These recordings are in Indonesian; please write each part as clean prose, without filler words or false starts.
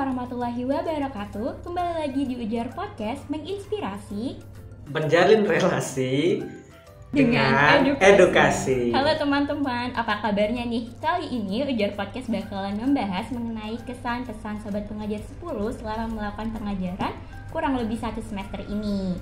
warahmatullahi wabarakatuh. Kembali lagi di Ujar Podcast menginspirasi menjalin relasi dengan edukasi. Halo teman-teman, apa kabarnya nih? Kali ini Ujar Podcast bakalan membahas mengenai kesan pesan sobat pengajar 10 selama melakukan pengajaran kurang lebih 1 semester ini.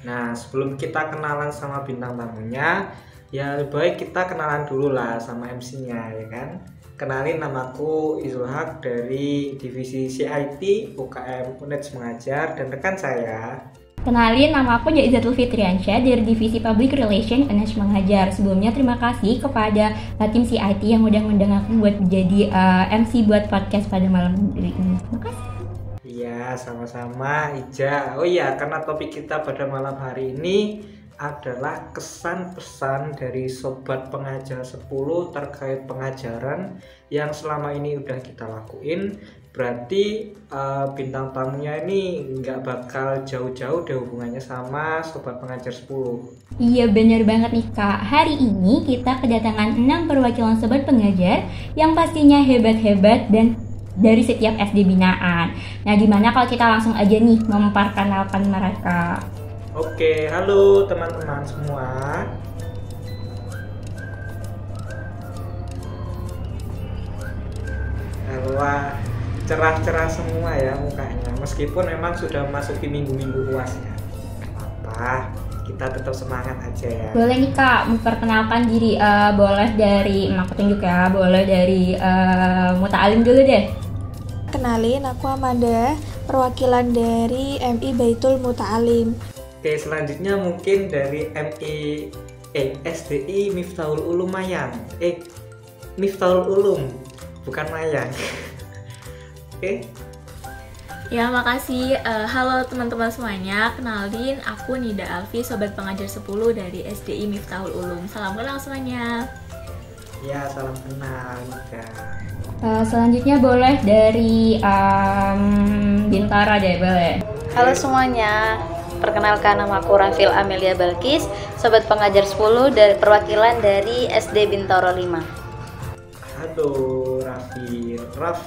Nah, sebelum kita kenalan sama bintang tamunya, ya lebih baik kita kenalan dulu lah sama MC-nya, ya kan? Kenalin, namaku Izul Haq dari Divisi CIT UKM UNED Mengajar, dan rekan saya. Kenalin, nama aku Jaizatul Fitriansyah dari Divisi Public Relation UNED Mengajar. Sebelumnya terima kasih kepada tim CIT yang udah ngundang aku buat menjadi MC buat podcast pada malam hari ini. Terima kasih. Iya, sama-sama Ija. Oh iya, karena topik kita pada malam hari ini adalah kesan pesan dari sobat pengajar 10 terkait pengajaran yang selama ini udah kita lakuin. Berarti bintang tamunya ini nggak bakal jauh-jauh deh hubungannya sama sobat pengajar 10. Iya, bener banget nih Kak. Hari ini kita kedatangan 6 perwakilan sobat pengajar yang pastinya hebat-hebat dan dari setiap SD binaan. Nah, gimana kalau kita langsung aja nih memperkenalkan mereka? Oke, halo teman-teman semua. Halo, cerah-cerah semua ya mukanya. Meskipun memang sudah masuki minggu-minggu UAS ya. Apa, kita tetap semangat aja ya. Boleh nih Kak, memperkenalkan diri. Boleh dari, aku tunjuk ya, boleh dari Muta'alim dulu deh. Kenalin, aku Amanda, perwakilan dari MI Baitul Muta'alim. Oke, selanjutnya mungkin dari SDI Miftahul Ulum Mayang. Miftahul Ulum, bukan Mayang. Oke. Ya, makasih. Halo teman-teman semuanya, kenalin aku Nida Alfi, sobat pengajar 10 dari SDI Miftahul Ulum. Salam kenal semuanya. Ya, salam kenal Nida. Selanjutnya boleh dari Bintara deh, boleh. Halo semuanya, perkenalkan nama aku Rafil Amelia Balkis, sobat pengajar 10 dari perwakilan dari SD Bintaro 5. Halo Raf.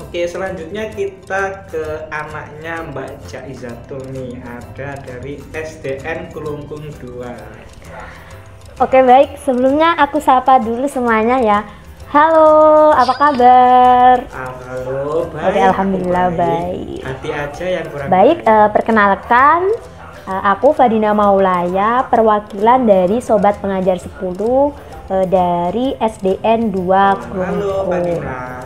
Oke, selanjutnya kita ke anaknya Mbak Jaizatul nih, ada dari SDN Kelungkung 2. Oke, baik, sebelumnya aku sapa dulu semuanya ya. Halo, apa kabar? Halo, baik. Oke, alhamdulillah baik. Hati aja yang kurang baik. Perkenalkan, aku Fadina Maulaya, perwakilan dari Sobat Pengajar 10 dari SDN 2 Kelungkung. Halo, Fadina.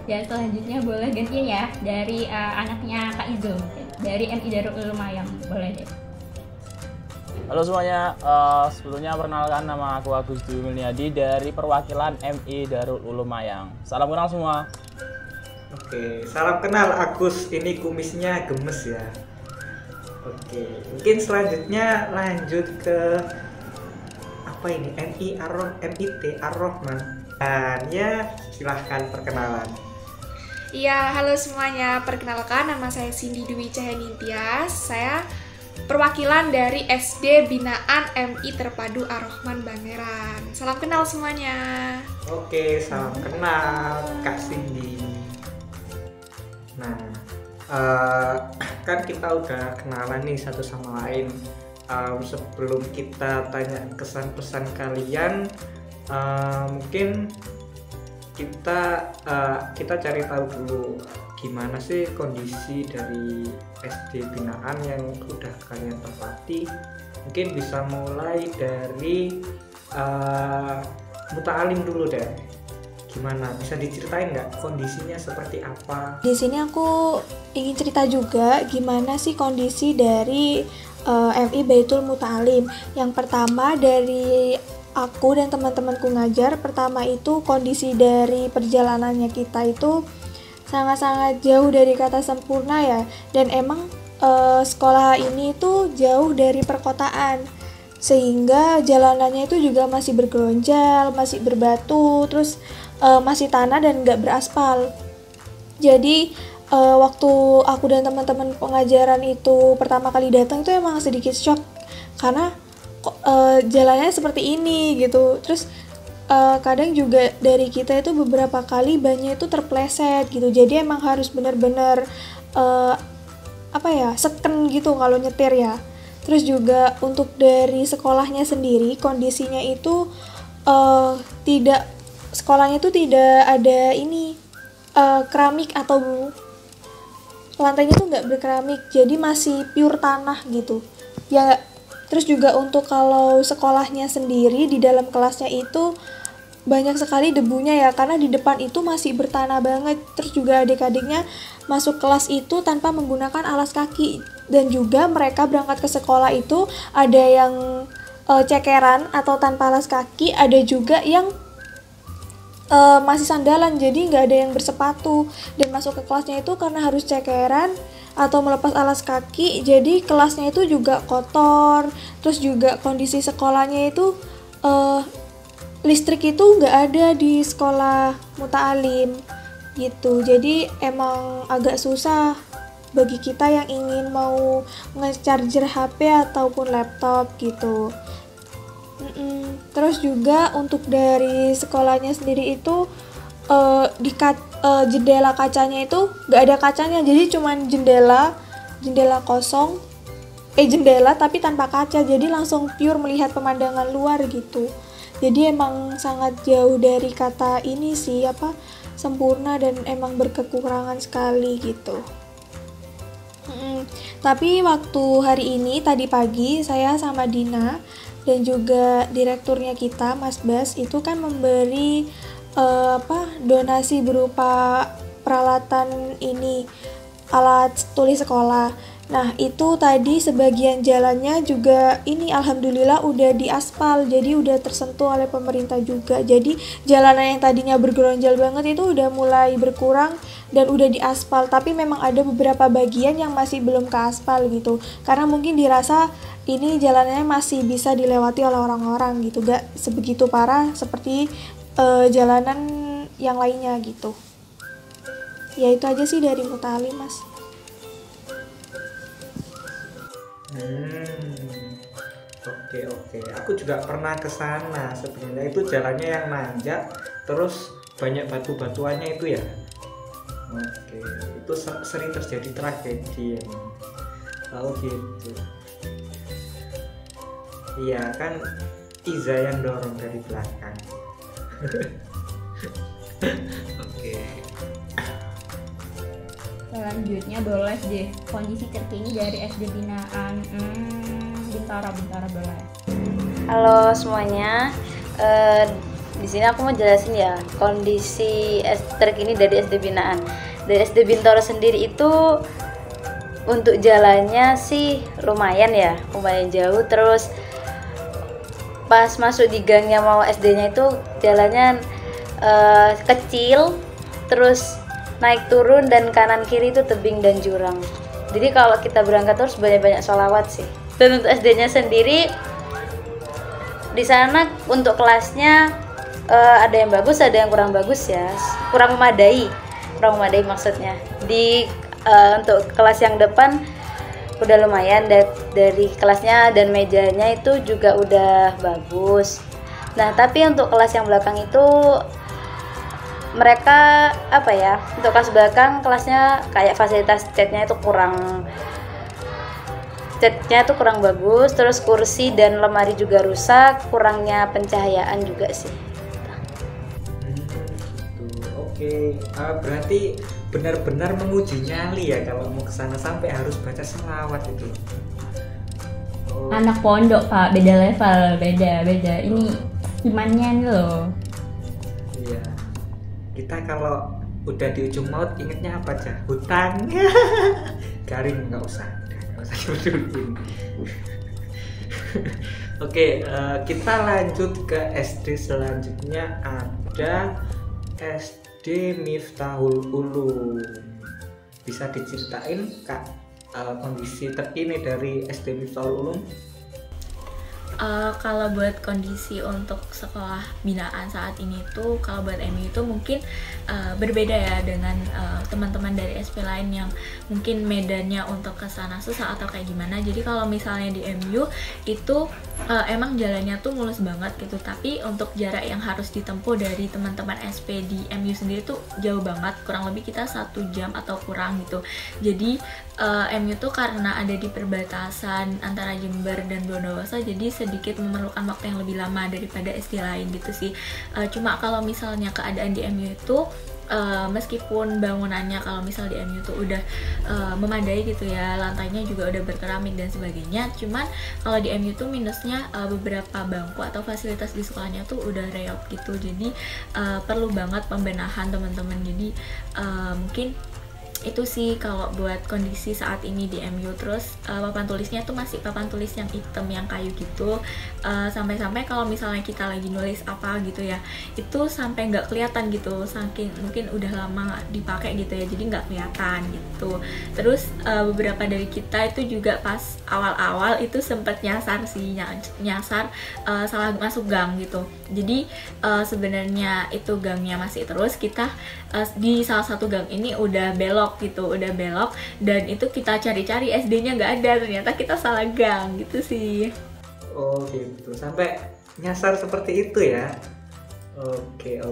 Ya, selanjutnya boleh gantian ya dari anaknya Kak Izul, dari MI Darul Ulum Mayang, boleh deh. Halo semuanya, sebelumnya perkenalkan nama aku Agus Dwi Mulniadi dari perwakilan MI Darul Ulum Mayang. Salam kenal semua. Oke, salam kenal Agus, ini kumisnya gemes ya. Oke, mungkin selanjutnya lanjut ke apa ini, MIT Ar-Rahman. Dan ya, silahkan perkenalan. Iya, halo semuanya. Perkenalkan, nama saya Cindy Dwi Cahyaningtyas. Saya perwakilan dari SD Binaan MI Terpadu Ar-Rahman Bangeran. Salam kenal semuanya. Oke, salam kenal Kak Cindy. Nah, kan kita udah kenalan nih satu sama lain. Sebelum kita tanya kesan pesan kalian, mungkin kita cari tahu dulu gimana sih kondisi dari SD binaan yang udah kalian tempati. Mungkin bisa mulai dari Muta'alim dulu deh. Gimana, bisa diceritain nggak kondisinya seperti apa? Di sini aku ingin cerita juga gimana sih kondisi dari MI Baitul Muta'alim. Yang pertama dari aku dan teman-temanku ngajar, pertama itu kondisi dari perjalanannya kita itu sangat-sangat jauh dari kata sempurna ya. Dan emang sekolah ini tuh jauh dari perkotaan, sehingga jalanannya itu juga masih bergeronjal, masih berbatu, terus masih tanah dan nggak beraspal. Jadi waktu aku dan teman-teman pengajaran itu pertama kali datang itu emang sedikit shock, karena kok jalannya seperti ini gitu. Terus kadang juga dari kita itu beberapa kali bannya itu terpleset gitu. Jadi emang harus benar-benar seken gitu kalau nyetir ya. Terus juga untuk dari sekolahnya sendiri kondisinya itu sekolahnya itu tidak ada keramik atau lantainya tuh nggak berkeramik, jadi masih pure tanah gitu ya. Terus juga untuk kalau sekolahnya sendiri di dalam kelasnya itu banyak sekali debunya ya, karena di depan itu masih bertanah banget. Terus juga adik-adiknya masuk kelas itu tanpa menggunakan alas kaki, dan juga mereka berangkat ke sekolah itu ada yang cekeran atau tanpa alas kaki, ada juga yang masih sandalan, jadi nggak ada yang bersepatu. Dan masuk ke kelasnya itu karena harus cekeran atau melepas alas kaki, jadi kelasnya itu juga kotor. Terus juga kondisi sekolahnya itu listrik itu nggak ada di sekolah Muta'alim gitu. Jadi emang agak susah bagi kita yang ingin mau nge-charger HP ataupun laptop gitu. Terus juga untuk dari sekolahnya sendiri itu jendela kacanya itu nggak ada kacanya, jadi cuman jendela kosong, jendela tapi tanpa kaca, jadi langsung pure melihat pemandangan luar gitu. Jadi emang sangat jauh dari kata ini sih sempurna, dan emang berkekurangan sekali gitu. Tapi waktu hari ini tadi pagi saya sama Dina dan juga direkturnya kita Mas Bas itu kan memberi donasi berupa peralatan alat tulis sekolah. Nah itu tadi sebagian jalannya juga alhamdulillah udah diaspal, jadi udah tersentuh oleh pemerintah juga. Jadi jalanan yang tadinya bergeronjal banget itu udah mulai berkurang dan udah diaspal. Tapi memang ada beberapa bagian yang masih belum keaspal gitu, karena mungkin dirasa ini jalannya masih bisa dilewati oleh orang-orang gitu, gak sebegitu parah seperti jalanan yang lainnya gitu. Ya itu aja sih dari Muta'alim, Mas. Oke. Aku juga pernah ke sana sebenarnya. Itu jalannya yang nanjak, terus banyak batu-batuannya itu ya. Oke, itu sering terjadi tragedi emang. Lalu gitu. Iya kan, Iza yang dorong dari belakang. Oke. Selanjutnya boleh deh kondisi terkini dari SD binaan Bintara boleh. Halo semuanya, di sini aku mau jelasin ya kondisi terkini dari SD binaan. Dari SD Bintara sendiri itu untuk jalannya sih lumayan jauh. Terus pas masuk di gangnya mau SD-nya itu jalannya kecil, terus naik turun dan kanan kiri itu tebing dan jurang. Jadi kalau kita berangkat terus banyak-banyak sholawat sih. Dan untuk SD-nya sendiri di sana untuk kelasnya ada yang bagus, ada yang kurang bagus ya, kurang memadai maksudnya. Untuk kelas yang depan udah lumayan dari kelasnya dan mejanya itu juga udah bagus. Nah tapi untuk kelas yang belakang itu mereka untuk kelas belakang kelasnya kayak fasilitas catnya itu kurang bagus, terus kursi dan lemari juga rusak, kurangnya pencahayaan juga sih. Oke, berarti benar-benar menguji nyali ya kalau mau ke sana sampai harus baca selawat itu. Anak pondok Pak, beda level, beda. Ini imannya nih loh. Iya. Kita kalau udah di ujung maut ingetnya apa aja? Hutang. Garing nggak usah dipeduliin. Oke, kita lanjut ke SD selanjutnya, ada SD Miftahul Ulum. Bisa diceritain Kak kondisi terkini dari SD Miftahul Ulum? Kalau buat kondisi untuk sekolah binaan saat ini tuh, kalau buat MU itu mungkin berbeda ya dengan teman-teman dari SP lain yang mungkin medannya untuk ke sana susah atau kayak gimana. Jadi kalau misalnya di MU itu emang jalannya tuh mulus banget gitu, tapi untuk jarak yang harus ditempuh dari teman-teman SP di MU sendiri tuh jauh banget, kurang lebih kita 1 jam atau kurang gitu. Jadi MU tuh karena ada di perbatasan antara Jember dan Bondowoso, jadi sedikit memerlukan waktu yang lebih lama daripada SD lain gitu sih. Cuma kalau misalnya keadaan di MU itu meskipun bangunannya kalau misal di MU tuh udah memadai gitu ya, lantainya juga udah berkeramik dan sebagainya, cuman kalau di MU tuh minusnya beberapa bangku atau fasilitas di sekolahnya tuh udah reot gitu, jadi perlu banget pembenahan teman-teman. Jadi mungkin itu sih kalau buat kondisi saat ini di MU. Terus papan tulisnya tuh masih papan tulis yang hitam yang kayu gitu, sampai-sampai kalau misalnya kita lagi nulis apa gitu ya, itu sampai nggak kelihatan gitu, saking mungkin udah lama nggak dipakai gitu ya, jadi nggak kelihatan gitu. Terus beberapa dari kita itu juga pas awal-awal itu sempet nyasar sih, nyasar salah masuk gang gitu. Jadi sebenarnya itu gangnya masih terus, kita di salah satu gang ini udah belok gitu, udah belok, dan itu kita cari-cari SD-nya nggak ada, ternyata kita salah gang gitu sih. Oh gitu, sampai nyasar seperti itu ya. Oke.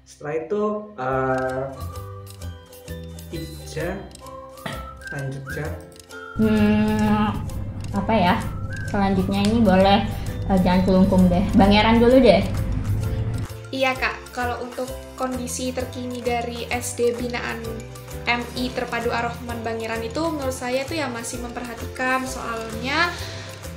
Setelah itu Ija lanjut ya. Apa ya? Selanjutnya ini boleh jangan kelungkung deh. Bang Eran dulu deh. Iya Kak, kalau untuk kondisi terkini dari SD binaan MI Terpadu Ar-Rahman Bangiran itu menurut saya tuh ya masih memperhatikan, soalnya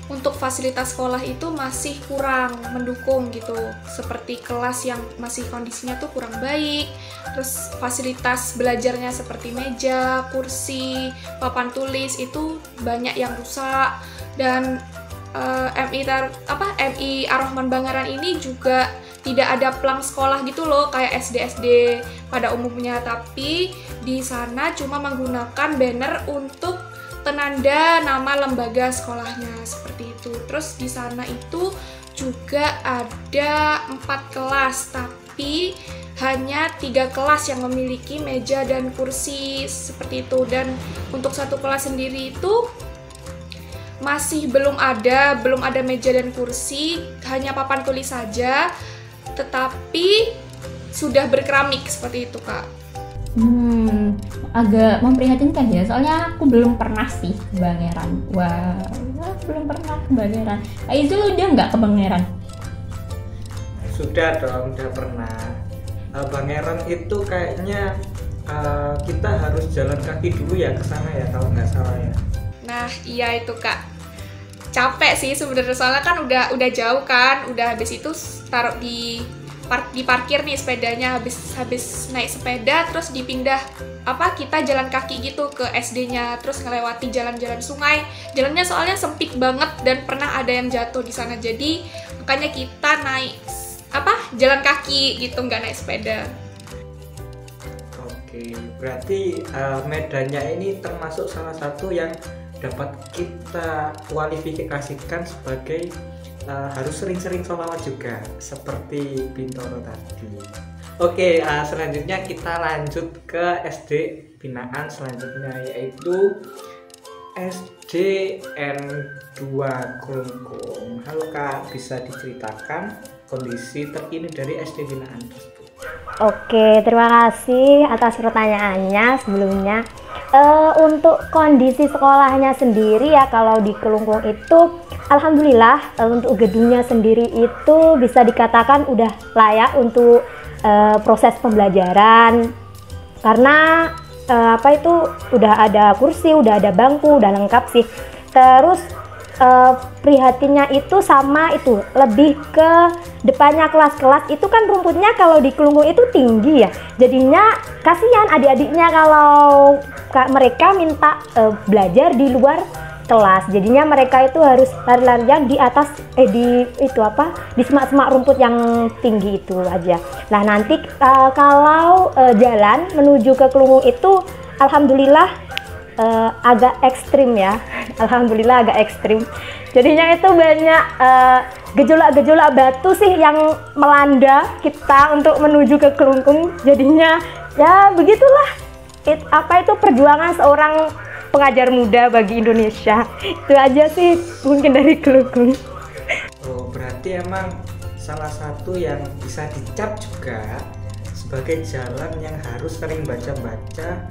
untuk fasilitas sekolah itu masih kurang mendukung gitu, seperti kelas yang masih kondisinya tuh kurang baik, terus fasilitas belajarnya seperti meja, kursi, papan tulis itu banyak yang rusak, dan MI Ar-Rahman Bangiran ini juga tidak ada pelang sekolah gitu loh kayak SD-SD pada umumnya, tapi di sana cuma menggunakan banner untuk penanda nama lembaga sekolahnya seperti itu. Terus di sana itu juga ada 4 kelas, tapi hanya 3 kelas yang memiliki meja dan kursi seperti itu, dan untuk satu kelas sendiri itu masih belum ada meja dan kursi, hanya papan tulis saja, tetapi sudah berkeramik seperti itu Kak. Agak memprihatinkan ya, soalnya aku belum pernah sih ke Bangeran. Wah, belum pernah ke Bangeran. Aizul udah nggak ke Bangeran? Sudah dong, udah pernah. Bangeran itu kayaknya kita harus jalan kaki dulu ya ke sana ya, kalau nggak salah ya. Nah iya itu Kak, capek sih sebenarnya, soalnya kan udah jauh kan, udah habis itu taruh di parkir nih sepedanya, habis naik sepeda terus dipindah kita jalan kaki gitu ke SD-nya, terus ngelewati jalan-jalan sungai, jalannya soalnya sempit banget dan pernah ada yang jatuh di sana, jadi makanya kita naik jalan kaki gitu, nggak naik sepeda. Oke, berarti medannya ini termasuk salah satu yang dapat kita kualifikasikan sebagai harus sering-sering sholawat juga seperti Bintoro tadi. Oke, selanjutnya kita lanjut ke SD binaan selanjutnya, yaitu SDN 2 Kelungkung. Halo Kak, bisa diceritakan kondisi terkini dari SD binaan tersebut? Oke, terima kasih atas pertanyaannya sebelumnya. Untuk kondisi sekolahnya sendiri ya, kalau di Kelungkung itu alhamdulillah untuk gedungnya sendiri itu bisa dikatakan udah layak untuk proses pembelajaran, karena itu udah ada kursi, udah ada bangku, udah lengkap sih. Terus prihatinnya itu sama itu, lebih ke depannya kelas-kelas itu kan rumputnya kalau di Kelungkung itu tinggi ya, jadinya kasihan adik-adiknya kalau mereka minta belajar di luar kelas, jadinya mereka itu harus lari-larian di atas di semak-semak rumput yang tinggi itu aja. Nah nanti kalau jalan menuju ke Kelungkung itu alhamdulillah agak ekstrim ya, alhamdulillah agak ekstrim. Jadinya itu banyak gejolak-gejolak batu sih yang melanda kita untuk menuju ke Kelungkung. Jadinya ya begitulah. Apa itu perjuangan seorang pengajar muda bagi Indonesia. Itu aja sih mungkin dari Kelungkung. Oh, berarti emang salah satu yang bisa dicap juga sebagai jalan yang harus sering baca-baca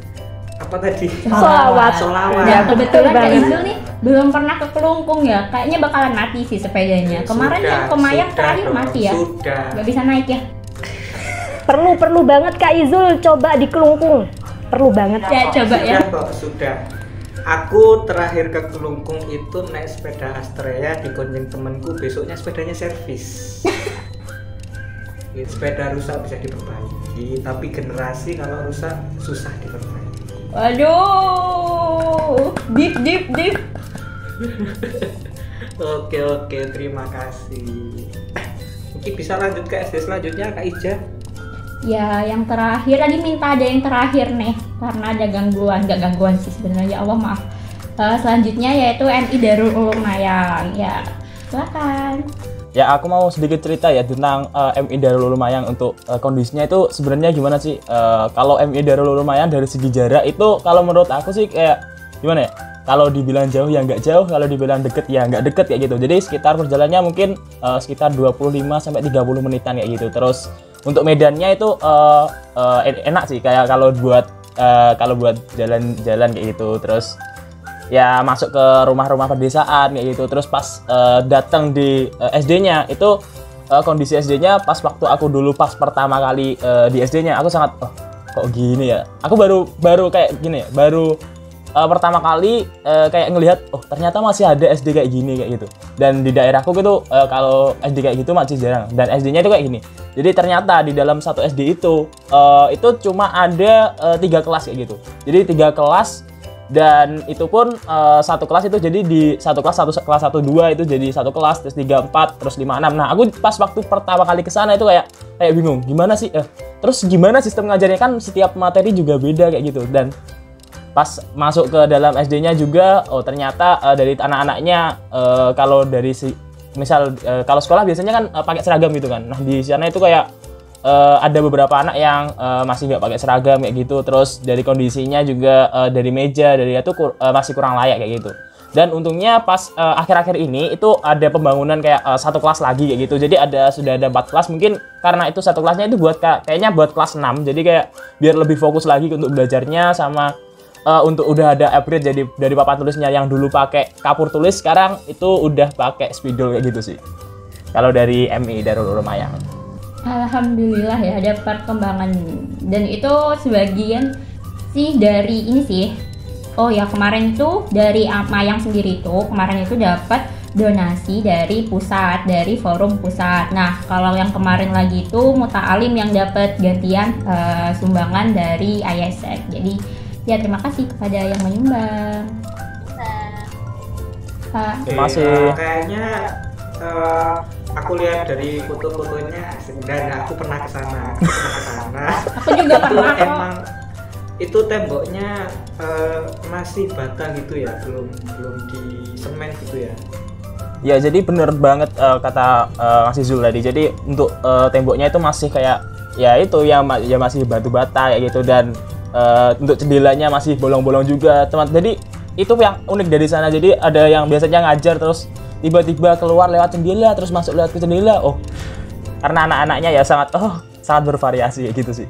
apa tadi? Sholawat. Ya, kebetulan Kak banget. Izul nih belum pernah ke Kelungkung ya. Kayaknya bakalan mati sih sepedanya. Kemarin yang ke Mayang terakhir dong, mati ya. Sudah. Gak bisa naik ya. Perlu banget Kak Izul coba di Kelungkung. Perlu banget. Ya coba ya. Sudah kok, sudah. Aku terakhir ke Kelungkung itu naik sepeda Astrea di konjeng temenku, besoknya sepedanya servis. Sepeda rusak bisa diperbaiki, tapi generasi kalau rusak susah diperbaiki. Waduh, deep. Oke, terima kasih. Mungkin bisa lanjut ke SD selanjutnya, Kak Ija. Ya, yang terakhir tadi minta ada yang terakhir nih, karena ada gangguan, nggak gangguan sih sebenarnya, ya Allah maaf. Selanjutnya yaitu MI Darul Ulum Mayang. Ya, silakan. Ya, aku mau sedikit cerita ya tentang MI Darul Ulum Mayang. Untuk kondisinya itu sebenarnya gimana sih? Kalau MI Darul Ulum Mayang dari segi jarak itu kalau menurut aku sih kayak gimana ya? Kalau dibilang jauh ya nggak jauh, kalau dibilang deket ya nggak deket kayak gitu. Jadi sekitar perjalanannya mungkin sekitar 25-30 menitan kayak gitu. Terus untuk medannya itu enak sih, kayak kalau buat jalan-jalan kayak gitu. Terus ya masuk ke rumah-rumah pedesaan kayak gitu. Terus pas datang di SD-nya itu kondisi SD-nya pas waktu aku dulu pas pertama kali di SD-nya aku sangat kok gini ya. Aku baru kayak gini ya, baru pertama kali kayak ngelihat ternyata masih ada SD kayak gini kayak gitu. Dan di daerahku gitu kalau SD kayak gitu masih jarang, dan SD-nya itu kayak gini. Jadi ternyata di dalam satu SD itu cuma ada 3 kelas kayak gitu. Jadi 3 kelas, dan itu pun satu kelas itu jadi di satu kelas kelas 1 2 itu jadi satu kelas, terus 3 4 terus 5 6. Nah, aku pas waktu pertama kali ke sana itu kayak bingung gimana sih terus gimana sistem ngajarnya, kan setiap materi juga beda kayak gitu. Dan pas masuk ke dalam SD-nya juga ternyata dari anak-anaknya kalau dari misal kalau sekolah biasanya kan pakai seragam gitu kan. Nah, di sana itu kayak ada beberapa anak yang masih nggak pakai seragam kayak gitu. Terus dari kondisinya juga dari meja dari itu masih kurang layak kayak gitu. Dan untungnya pas akhir-akhir ini itu ada pembangunan kayak satu kelas lagi kayak gitu. Jadi sudah ada 4 kelas, mungkin karena itu satu kelasnya itu buat kayaknya buat kelas 6. Jadi kayak biar lebih fokus lagi untuk belajarnya, sama untuk udah ada upgrade jadi dari papan tulisnya yang dulu pakai kapur tulis sekarang itu udah pakai spidol kayak gitu sih. Kalau dari MI Darul Ulum Mayang. Alhamdulillah ya ada perkembangan, dan itu sebagian sih dari ini sih. Oh ya, kemarin tuh dari Mayang sendiri tuh kemarin itu dapat donasi dari pusat, dari forum pusat. Nah, kalau yang kemarin lagi itu Muta'alim yang dapat gantian sumbangan dari ISF. Jadi ya terima kasih kepada yang menyumbang. Terima kasih. Kayaknya aku lihat dari foto-fotonya, dan aku pernah ke sana. Aku juga pernah kok. Emang itu temboknya masih bata gitu ya, belum di semen gitu ya. Ya, jadi bener banget kata Mas Izul tadi. Jadi untuk temboknya itu masih kayak ya itu ya masih batu bata kayak gitu, dan untuk jendelanya masih bolong-bolong juga, teman. Jadi itu yang unik dari sana. Jadi ada yang biasanya ngajar terus tiba-tiba keluar lewat jendela terus masuk lewat ke jendela. Karena anak-anaknya ya sangat bervariasi kayak gitu sih.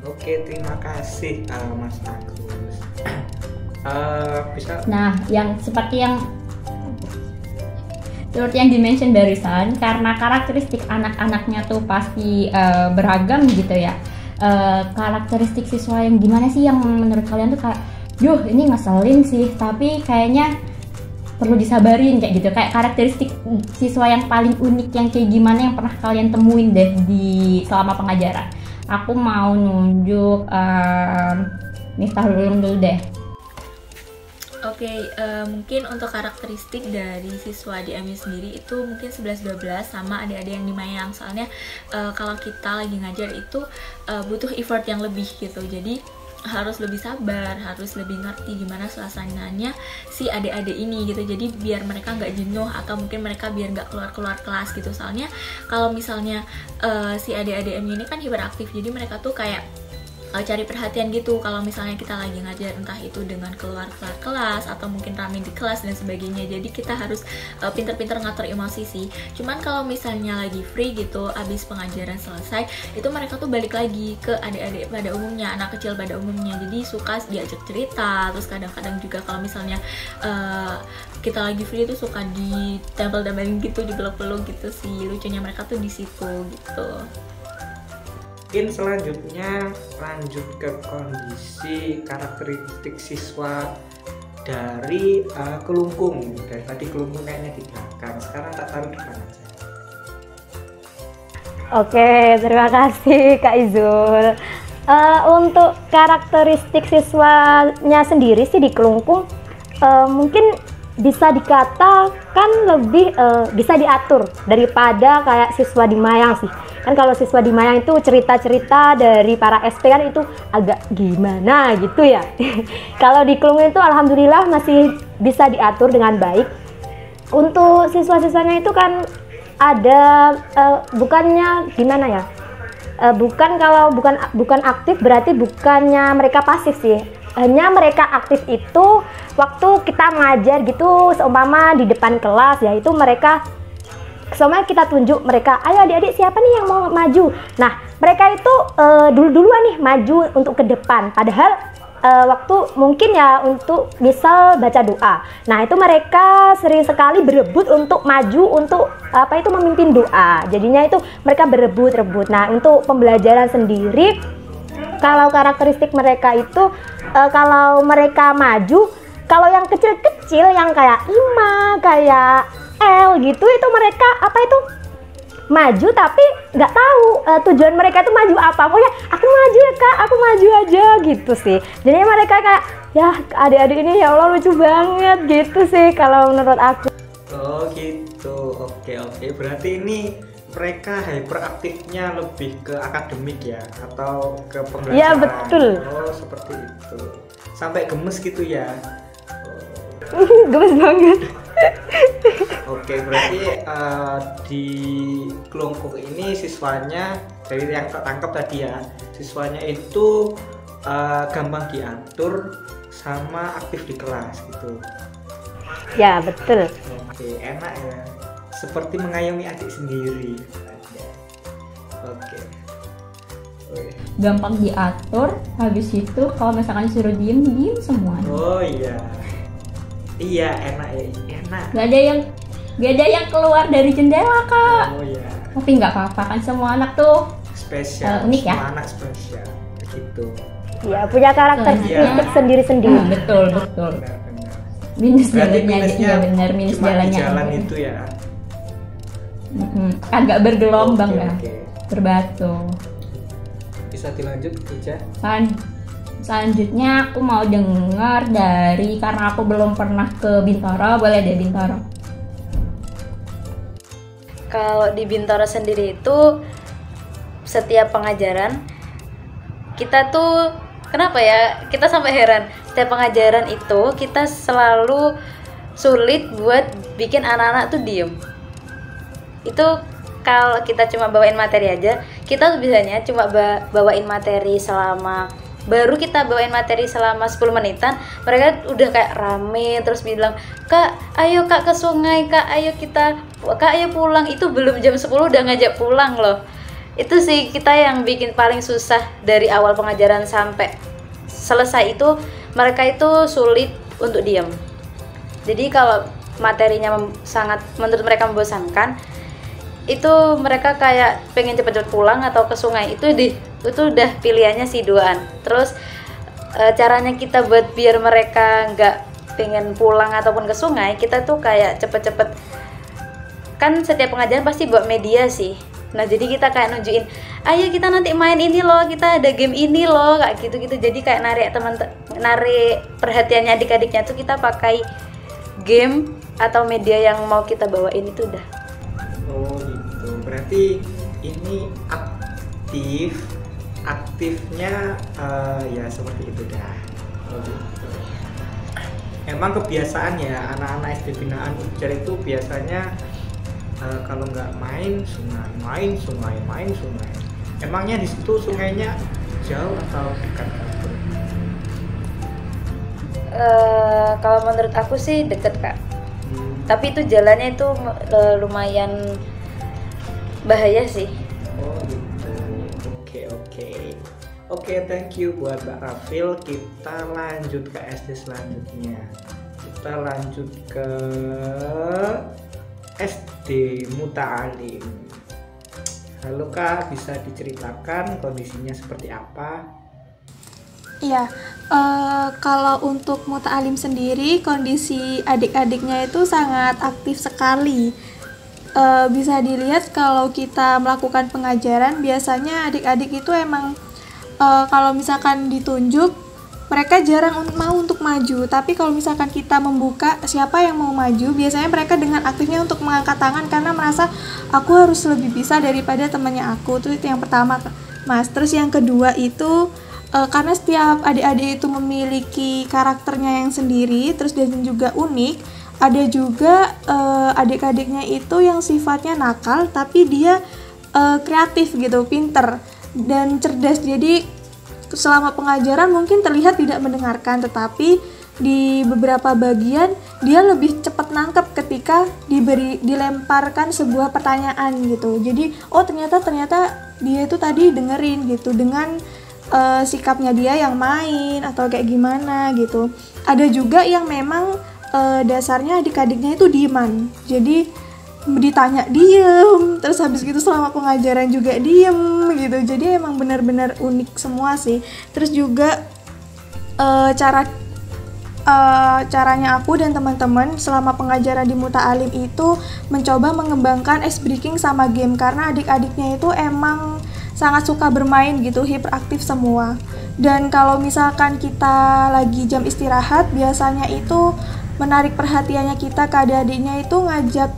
Oke, terima kasih Mas Agus. Bisa. Nah, yang seperti yang dimention barusan, karena karakteristik anak-anaknya tuh pasti beragam gitu ya. Karakteristik siswa yang gimana sih yang menurut kalian tuh kayak, ini ngeselin sih, tapi kayaknya perlu disabarin kayak gitu. Kayak karakteristik siswa yang paling unik yang kayak gimana yang pernah kalian temuin deh di selama pengajaran. Aku mau nunjuk Miftahul Ulum dulu deh. Oke, mungkin untuk karakteristik dari siswa di MI sendiri itu mungkin 11-12 sama adik-adik yang di Mayang. Soalnya kalau kita lagi ngajar itu butuh effort yang lebih gitu. Jadi harus lebih sabar, harus lebih ngerti gimana suasananya si adik-adik ini gitu. Jadi biar mereka nggak jenuh atau mungkin mereka biar nggak keluar kelas gitu. Soalnya kalau misalnya si adik-adik ini kan hiperaktif, jadi mereka tuh kayak cari perhatian gitu kalau misalnya kita lagi ngajar, entah itu dengan keluar kelas atau mungkin rame di kelas dan sebagainya. Jadi kita harus pinter-pinter ngatur emosi sih. Cuman kalau misalnya lagi free gitu, abis pengajaran selesai, itu mereka tuh balik lagi ke adik-adik pada umumnya, anak kecil pada umumnya. Jadi suka diajak cerita, terus kadang-kadang juga kalau misalnya kita lagi free itu suka ditempel-tempelin gitu, dipeluk-peluk gitu sih. Lucunya mereka tuh di situ gitu. Mungkin selanjutnya lanjut ke kondisi karakteristik siswa dari Kelungkung. Dari tadi Kelungkung kayaknya di belakang, sekarang tak taruh di depan aja. Oke, terima kasih Kak Izul. Untuk karakteristik siswanya sendiri sih di Kelungkung mungkin bisa dikatakan lebih bisa diatur daripada kayak siswa di Mayang sih. Kan kalau siswa di Mayang itu cerita-cerita dari para SP kan itu agak gimana gitu ya. Kalau di Kelungkung itu alhamdulillah masih bisa diatur dengan baik. Untuk siswa-siswanya itu kan ada bukannya gimana ya? Bukan aktif berarti bukannya mereka pasif sih. Hanya mereka aktif itu waktu kita ngajar gitu, seumpama di depan kelas, yaitu mereka seumpama kita tunjuk mereka, ayo adik-adik siapa nih yang mau maju. Nah mereka itu duluan nih maju untuk ke depan, padahal waktu mungkin ya untuk misal baca doa. Nah itu mereka sering sekali berebut untuk maju untuk apa itu memimpin doa. Jadinya itu mereka berebut-rebut. Nah untuk pembelajaran sendiri, kalau karakteristik mereka itu kalau mereka maju, kalau yang kecil-kecil yang kayak Ima, kayak L gitu, itu mereka apa itu maju tapi nggak tahu tujuan mereka itu maju apa. Pokoknya aku maju ya kak, aku maju aja gitu sih. Jadi mereka kayak ya adik-adik ini ya Allah lucu banget gitu sih kalau menurut aku. Oh gitu, oke. Berarti ini mereka hyperaktifnya lebih ke akademik ya, atau ke pembelajaran? Iya betul. Oh seperti itu, sampai gemes gitu ya? Gemes banget. Oke, berarti di Kelungkung ini siswanya, dari yang tak tangkap tadi ya, siswanya itu gampang diatur sama aktif di kelas gitu. Ya betul. Oke, enak ya, seperti mengayomi adik sendiri. Oke. Gampang diatur, habis itu kalau misalkan suruh diem semua. Oh iya. Iya, enak ya, enak. Gak ada yang keluar dari jendela kak. Oh iya. Tapi nggak apa-apa kan, semua anak tuh Spesial, unik ya. semua anak spesial, begitu. Ya punya karakteristik sendiri-sendiri. Betul. Benar. Minus Berarti jalannya aja, iya benar, minus cuma jalannya di jalan aja. itu ya. Agak bergelombang Oke, ya, oke. berbatu. Bisa dilanjut Ija? Selanjutnya aku mau dengar dari, karena aku belum pernah ke Bintoro, boleh deh Bintoro. Kalau di Bintoro sendiri itu setiap pengajaran kita tuh kenapa ya kita sampai heran, setiap pengajaran itu kita selalu sulit buat bikin anak-anak tuh diem. Itu kalau kita cuma bawain materi aja, kita biasanya cuma bawain materi selama baru kita bawain materi selama 10 menitan, mereka udah kayak rame terus bilang, "Kak, ayo Kak ke sungai, Kak, ayo pulang." Itu belum jam 10 udah ngajak pulang loh. Itu sih kita yang bikin paling susah dari awal pengajaran sampai selesai itu, mereka itu sulit untuk diam. Jadi kalau materinya sangat menurut mereka membosankan, itu mereka kayak pengen cepet-cepet pulang atau ke sungai. Itu udah pilihannya si duaan. Terus caranya kita buat biar mereka nggak pengen pulang ataupun ke sungai, kita tuh kayak cepet-cepet, kan setiap pengajaran pasti buat media sih. Nah jadi kita kayak nunjukin, ayo kita nanti main ini loh, kita ada game ini loh, kayak gitu-gitu. Jadi kayak narik perhatiannya adik-adiknya tuh kita pakai game atau media yang mau kita bawain itu udah. Oh gitu, berarti ini aktif aktifnya ya seperti itu dah. Emang kebiasaan ya anak-anak SD binaan Ujar itu biasanya kalau nggak main sungai. Emangnya di situ sungainya jauh atau dekat? Kalau menurut aku sih deket Kak. Tapi itu jalannya itu lumayan bahaya sih. Oh gitu. Oke, thank you buat Mbak Rafil. Kita lanjut ke SD selanjutnya. Kita lanjut ke SD Muta'alim. Halo Kak, bisa diceritakan kondisinya seperti apa? Iya, kalau untuk Muta'alim sendiri kondisi adik-adiknya itu sangat aktif sekali. Bisa dilihat kalau kita melakukan pengajaran, biasanya adik-adik itu emang kalau misalkan ditunjuk, mereka jarang mau untuk maju. Tapi kalau misalkan kita membuka siapa yang mau maju, biasanya mereka dengan aktifnya untuk mengangkat tangan karena merasa aku harus lebih bisa daripada temannya aku. Itu yang pertama, Mas. Terus yang kedua itu karena setiap adik-adik itu memiliki karakternya yang sendiri, terus dan juga unik. Ada juga adik-adiknya itu yang sifatnya nakal, tapi dia kreatif gitu, pinter dan cerdas. Jadi selama pengajaran mungkin terlihat tidak mendengarkan, tetapi di beberapa bagian dia lebih cepat nangkep ketika dilemparkan sebuah pertanyaan gitu. Jadi ternyata dia itu tadi dengerin gitu dengan sikapnya dia yang main atau kayak gimana gitu. Ada juga yang memang dasarnya adik-adiknya itu dieman, jadi ditanya diem, terus habis gitu selama pengajaran juga diem gitu. Jadi emang benar-benar unik semua sih. Terus juga caranya aku dan teman-teman selama pengajaran di Muta'alim itu mencoba mengembangkan ice breaking sama game, karena adik-adiknya itu emang sangat suka bermain gitu, hiperaktif semua. Dan kalau misalkan kita lagi jam istirahat, biasanya itu menarik perhatiannya kita ke adik-adiknya itu ngajak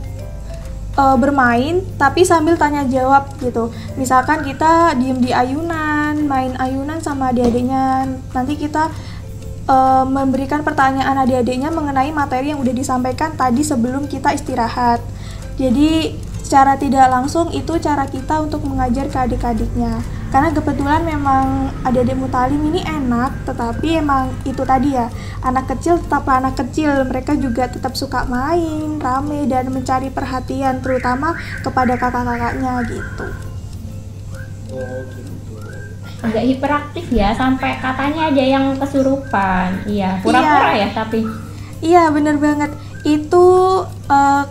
bermain tapi sambil tanya jawab gitu. Misalkan kita diem di ayunan, main ayunan sama adik-adiknya, nanti kita memberikan pertanyaan adik-adiknya mengenai materi yang udah disampaikan tadi sebelum kita istirahat. Jadi secara tidak langsung itu cara kita untuk mengajar ke adik-adiknya. Karena kebetulan memang adik-adik Muta'alim ini enak, tetapi emang itu tadi ya, anak kecil tetaplah anak kecil, mereka juga tetap suka main, rame, dan mencari perhatian terutama kepada kakak-kakaknya gitu. Oh gitu. Agak hiperaktif ya, sampai katanya ada yang kesurupan. Iya, pura-pura ya tapi. Iya, bener banget. Itu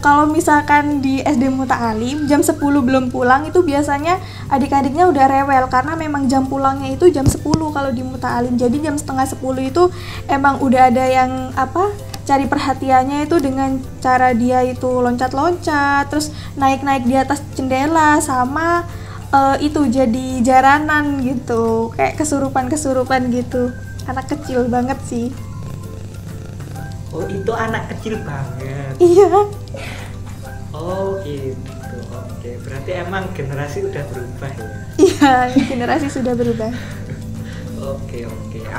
kalau misalkan di SD Muta'alim jam 10 belum pulang, itu biasanya adik-adiknya udah rewel karena memang jam pulangnya itu jam 10 kalau di Muta'alim. Jadi jam setengah 10 itu emang udah ada yang cari perhatiannya itu dengan cara dia itu loncat-loncat, terus naik-naik di atas jendela, sama itu jadi jaranan gitu, kayak kesurupan-kesurupan gitu. Anak kecil banget sih. Oh itu anak kecil banget. Iya. Oh gitu. Oke, berarti emang generasi udah berubah ya. Iya, generasi sudah berubah. Oke.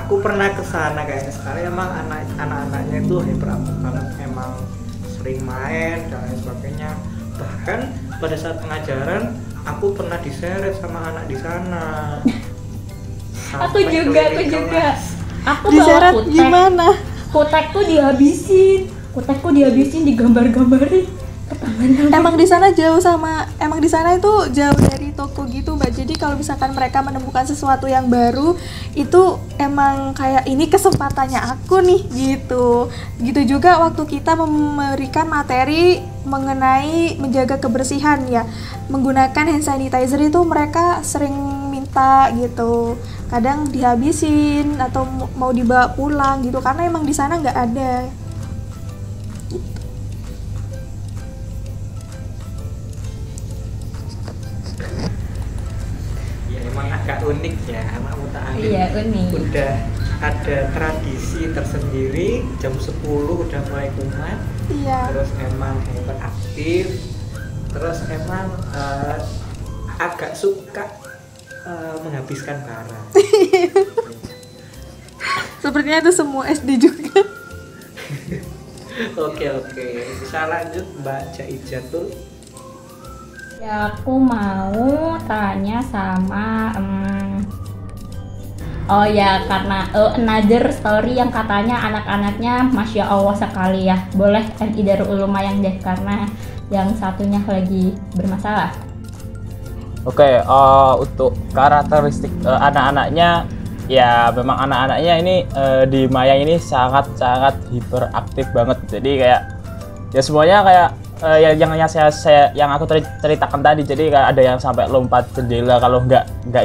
Aku pernah ke sana kayaknya. Sekarang emang anak-anaknya itu hiperaktif banget, emang sering main dan lain sebagainya. Bahkan pada saat pengajaran aku pernah diseret sama anak di sana. Aku juga. Aku bawa Diseret kutek. gimana? Kutekku dihabisin, digambar-gambarin ke tangan. Emang di sana itu jauh dari toko gitu, Mbak. Jadi kalau misalkan mereka menemukan sesuatu yang baru, itu emang kayak ini kesempatannya aku nih gitu. Gitu juga waktu kita memberikan materi mengenai menjaga kebersihan ya, menggunakan hand sanitizer, itu mereka sering minta gitu. Kadang dihabisin atau mau dibawa pulang gitu karena emang di sana nggak ada. Ya emang agak unik ya anak Muta'alim. Iya, unik. Udah ada tradisi tersendiri, jam 10 udah mulai kumat. Iya. Terus emang hiperaktif. Terus emang agak suka menghabiskan barang. Sepertinya itu semua SD juga. Oke, bisa lanjut Mbak Jaijatul. Ya, aku mau tanya sama oh ya, karena another story yang katanya anak-anaknya Masya Allah sekali ya. Boleh MI Darul Ulum Mayang deh, karena yang satunya lagi bermasalah. Oke, untuk karakteristik anak-anaknya, ya memang anak-anaknya ini di Mayang ini sangat-sangat hiperaktif banget. Jadi kayak ya semuanya kayak yang aku ceritakan tadi. Jadi kayak ada yang sampai lompat jendela kalau nggak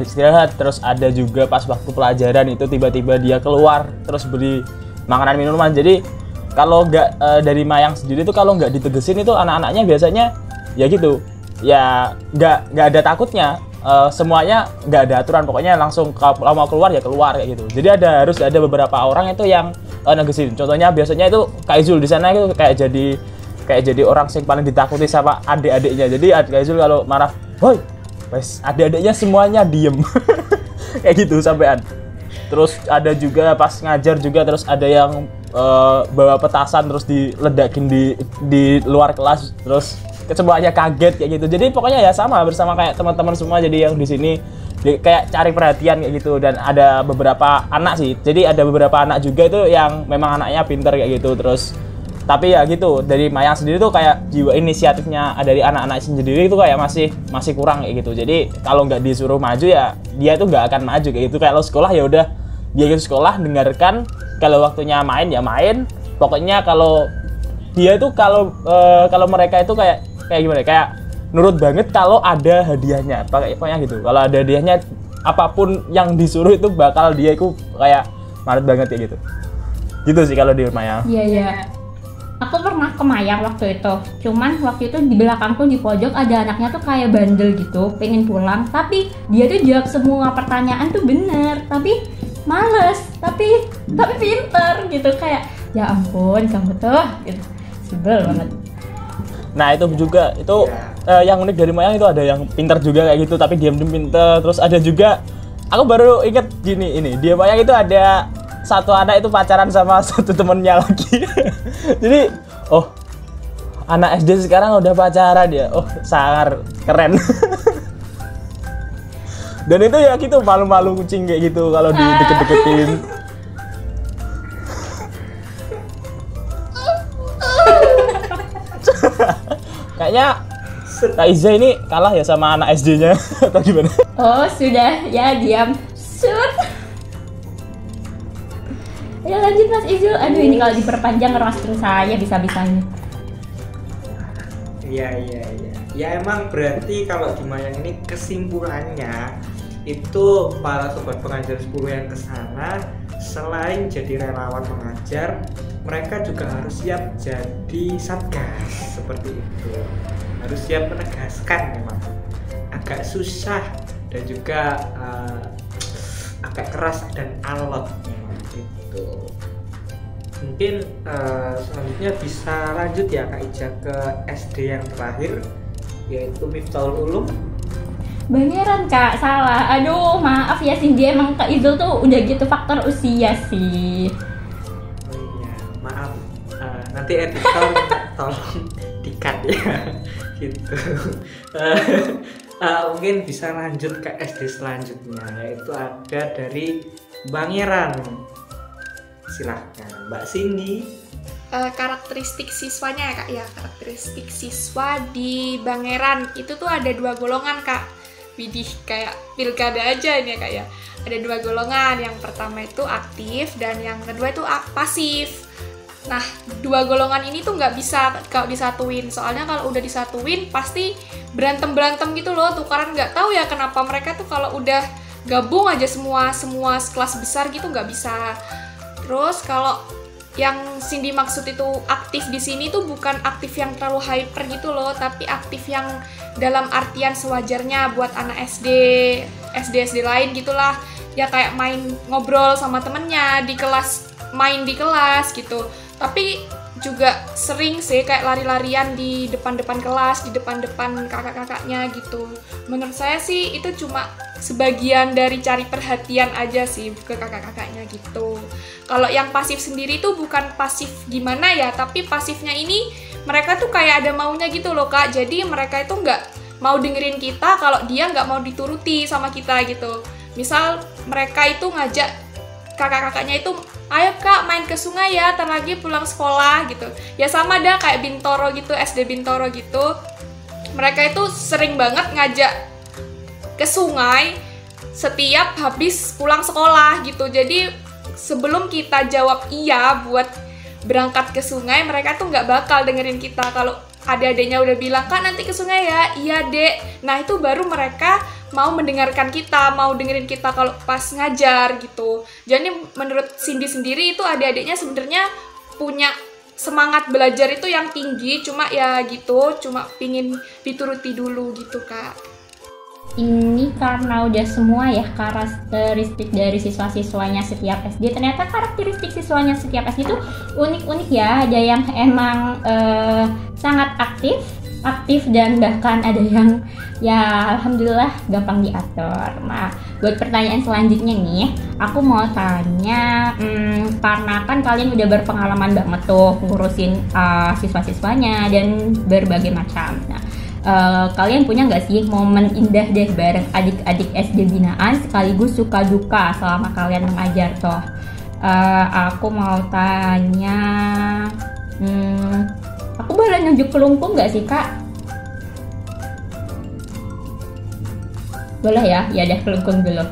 istirahat. Terus ada juga pas waktu pelajaran itu tiba-tiba dia keluar terus beli makanan minuman. Jadi kalau nggak dari Mayang sendiri tuh kalau nggak ditegesin itu anak-anaknya biasanya ya gitu. Ya nggak ada takutnya, semuanya nggak ada aturan, pokoknya langsung kalau mau keluar ya keluar kayak gitu. Jadi harus ada beberapa orang itu yang negesin. Contohnya biasanya itu Kak Izul di sana itu kayak jadi orang yang paling ditakuti sama adik-adiknya. Jadi Kak Izul kalau marah, woi, wes adik-adiknya semuanya diem kayak gitu sampean. Terus ada juga pas ngajar juga terus ada yang bawa petasan terus diledakin di luar kelas, terus semuanya kaget kayak gitu. Jadi pokoknya ya sama bersama kayak teman-teman semua. Jadi yang di sini kayak cari perhatian kayak gitu. Dan ada beberapa anak sih. Jadi ada beberapa anak juga itu yang memang anaknya pinter kayak gitu. Terus tapi ya gitu, dari Mayang sendiri tuh kayak jiwa inisiatifnya dari anak-anak sendiri itu kayak masih kurang kayak gitu. Jadi kalau nggak disuruh maju ya dia tuh nggak akan maju kayak gitu. Kalau sekolah ya udah dia ikut sekolah, dengarkan, kalau waktunya main ya main. Pokoknya kalau dia itu kalau mereka itu kayak gimana, kayak nurut banget kalau ada hadiahnya, pokoknya gitu. Kalau ada hadiahnya apapun yang disuruh itu bakal dia itu kayak manut banget ya gitu. Gitu sih kalau di Mayang. Iya. Aku pernah ke Mayang waktu itu. Cuman waktu itu di belakangku di pojok ada anaknya tuh kayak bandel gitu, pengen pulang, tapi dia tuh jawab semua pertanyaan tuh bener, tapi males, tapi pinter gitu. Kayak ya ampun kamu tuh gitu. Sebel banget. Nah itu juga itu yang unik dari Mayang itu ada yang pintar juga kayak gitu tapi diam-diam pintar. Terus ada juga aku baru inget gini, ini di Mayang itu ada satu anak itu pacaran sama satu temennya lagi. Jadi anak SD sekarang udah pacaran ya, sangat keren. Dan itu ya gitu malu-malu kucing kayak gitu kalau dideket-deketin. Kayaknya Kak Iza ini kalah ya sama anak SD-nya atau gimana? Oh sudah ya, diam. Shoot. Ya lanjut Mas Izul. Aduh ini kalau diperpanjang roasting saya bisa-bisanya. Iya. Ya emang berarti kalau di Mayang ini kesimpulannya itu para sobat pengajar 10 yang kesana selain jadi relawan mengajar, mereka juga harus siap jadi satgas seperti itu. Harus siap menegaskan, memang agak susah dan juga agak keras dan alot memang itu. Mungkin selanjutnya bisa lanjut ya Kak Ija ke SD yang terakhir, yaitu Miftahul Ulum. Bangeran Kak, salah. Aduh maaf ya Cindy, emang Kak Izul tuh udah gitu faktor usia sih. Oh iya, maaf. Nanti editor tolong di-cut ya. Gitu. Mungkin bisa lanjut ke SD selanjutnya, yaitu ada dari Bangeran. Silahkan Mbak Cindy. Karakteristik siswanya ya Kak ya, karakteristik siswa di Bangeran itu tuh ada 2 golongan Kak. Widih, kayak pilkada aja ini ya Kak ya. Ada 2 golongan, yang pertama itu aktif dan yang kedua itu pasif. Nah, 2 golongan ini tuh nggak bisa kalau disatuin, soalnya kalau udah disatuin pasti berantem gitu loh, tukaran. Nggak tahu ya kenapa mereka tuh kalau udah gabung aja semua kelas besar gitu nggak bisa. Terus kalau yang Cindy maksud itu aktif di sini tuh bukan aktif yang terlalu hyper gitu loh, tapi aktif yang dalam artian sewajarnya buat anak SD lain gitulah. Ya kayak main ngobrol sama temennya di kelas, main di kelas gitu. Tapi juga sering sih kayak lari-larian di depan kelas, di depan kakak-kakaknya gitu. Menurut saya sih itu cuma sebagian dari cari perhatian aja sih ke kakak-kakaknya gitu. Kalau yang pasif sendiri tuh bukan pasif gimana ya, tapi pasifnya ini mereka tuh kayak ada maunya gitu loh Kak. Jadi mereka itu nggak mau dengerin kita kalau dia nggak mau dituruti sama kita gitu. Misal mereka itu ngajak kakak-kakaknya itu, ayo Kak main ke sungai ya, ntar lagi pulang sekolah gitu. Ya sama dah kayak Bintoro gitu, SD Bintoro gitu. Mereka itu sering banget ngajak ke sungai setiap habis pulang sekolah gitu. Jadi sebelum kita jawab iya buat berangkat ke sungai, mereka tuh nggak bakal dengerin kita. Kalau adik-adiknya udah bilang, Kak nanti ke sungai ya, iya dek. Nah itu baru mereka mau mendengarkan kita, mau dengerin kita kalau pas ngajar gitu. Jadi menurut Cindy sendiri itu adik-adiknya sebenarnya punya semangat belajar itu yang tinggi, cuma ya gitu, cuma pingin dituruti dulu gitu Kak. Ini karena udah semua ya karakteristik dari siswa-siswanya setiap SD. Ternyata karakteristik siswanya setiap SD itu unik-unik ya. Ada yang emang sangat aktif dan bahkan ada yang ya alhamdulillah gampang diatur. Nah, buat pertanyaan selanjutnya nih, aku mau tanya, karena kan kalian udah berpengalaman banget tuh ngurusin siswa-siswanya dan berbagai macam. Nah, kalian punya nggak sih momen indah deh bareng adik-adik SD binaan sekaligus suka duka selama kalian mengajar toh? Aku mau tanya, aku boleh nunjuk kelungkung nggak sih Kak? Boleh ya? Ya deh kelungkung dulu.